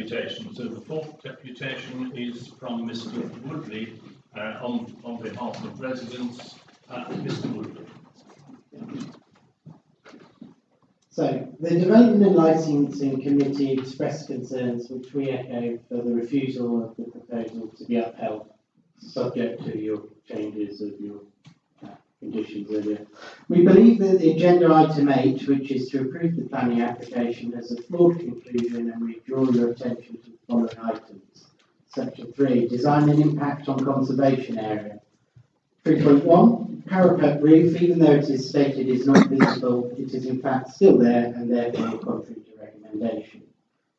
deputation. So the fourth deputation is from Mr. Woodley on behalf of residents. Mr. Woodley. So, the Development and Licensing Committee expressed concerns which we echo for the refusal of the proposal to be upheld, subject to your changes of your conditions earlier. We believe that the agenda item 8, which is to approve the planning application, has a flawed conclusion, and we draw your attention to the following items. Section 3, design and impact on conservation area. 3.1, parapet roof, even though it is stated is not visible, it is in fact still there and therefore contrary to recommendation.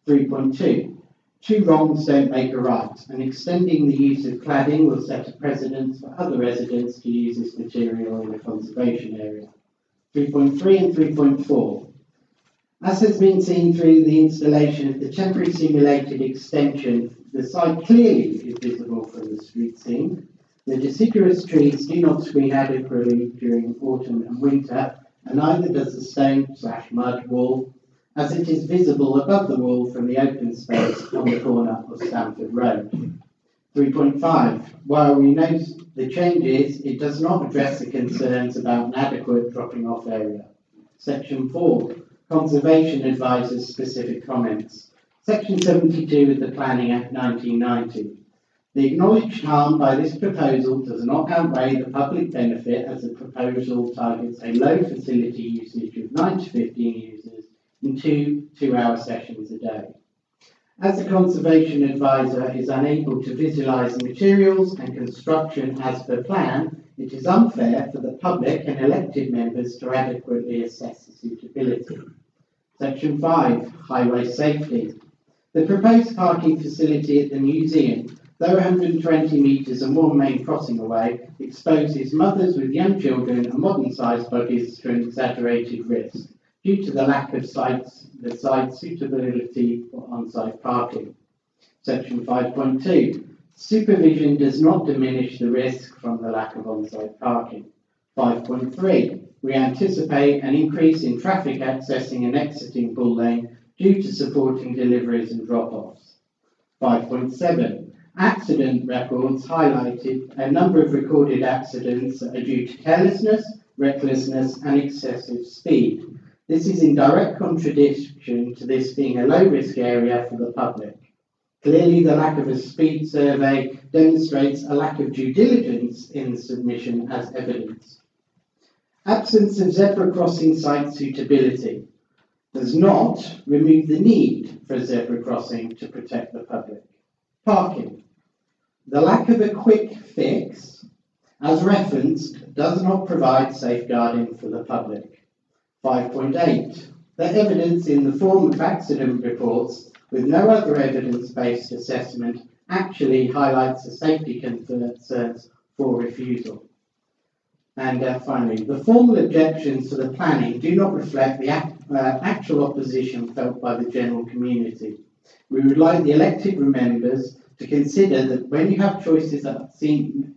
3.2, two wrongs don't make a right, and extending the use of cladding will set a precedent for other residents to use this material in a conservation area. 3.3 and 3.4. As has been seen through the installation of the temporary simulated extension, the site clearly is visible from the street scene. The deciduous trees do not screen adequately during autumn and winter, and neither does the stone/mud wall, as it is visible above the wall from the open space on the corner of Stamford Road. 3.5. While we note the changes, it does not address the concerns about an adequate dropping off area. Section 4. Conservation Advisor's specific comments. Section 72 of the Planning Act 1990. The acknowledged harm by this proposal does not outweigh the public benefit, as the proposal targets a low facility usage of 9 to 15 users in two-hour sessions a day. As the Conservation Advisor is unable to visualise the materials and construction as per plan, it is unfair for the public and elected members to adequately assess the suitability. Section 5. Highway safety. The proposed parking facility at the museum, though 120 metres and one main crossing away, exposes mothers with young children and modern-sized buggies to an exaggerated risk due to the lack of site suitability for on-site parking. Section 5.2. Supervision does not diminish the risk from the lack of on-site parking. 5.3. We anticipate an increase in traffic accessing and exiting Bull Lane due to supporting deliveries and drop-offs. 5.7. Accident records highlighted a number of recorded accidents that are due to carelessness, recklessness and excessive speed. This is in direct contradiction to this being a low-risk area for the public. Clearly, the lack of a speed survey demonstrates a lack of due diligence in the submission as evidence. Absence of zebra crossing site suitability does not remove the need for a zebra crossing to protect the public. Parking. The lack of a quick fix, as referenced, does not provide safeguarding for the public. 5.8. The evidence in the form of accident reports with no other evidence-based assessment actually highlights the safety concerns for refusal. And finally, the formal objections to the planning do not reflect the actual opposition felt by the general community. We would like the elected members to consider that when you have choices that seem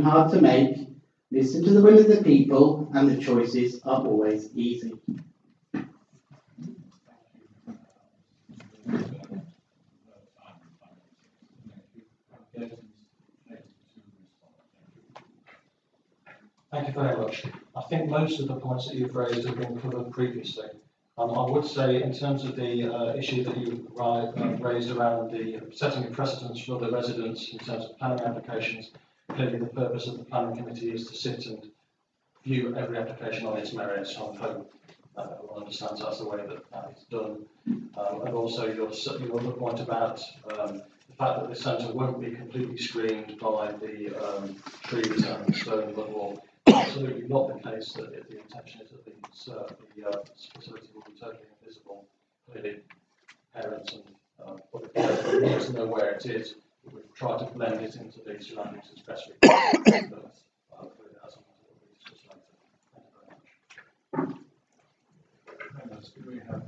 hard to make, listen to the will of the people, and the choices are always easy. Thank you very much. I think most of the points that you've raised have been covered previously. I would say, in terms of the issue that you raised around the setting of precedents for the residents in terms of planning applications, clearly the purpose of the planning committee is to sit and view every application on its merits. So I hope everyone understands that's the way that is done. And also your other point about the fact that the centre won't be completely screened by the trees and the stone mud wall. Absolutely not the case. That the intention is that the facility will be totally invisible. Clearly, parents and public need to know where it is. We've tried to blend it into the surroundings as best we can. But hopefully that's something that we'll discuss later. Thank you very much. Do we have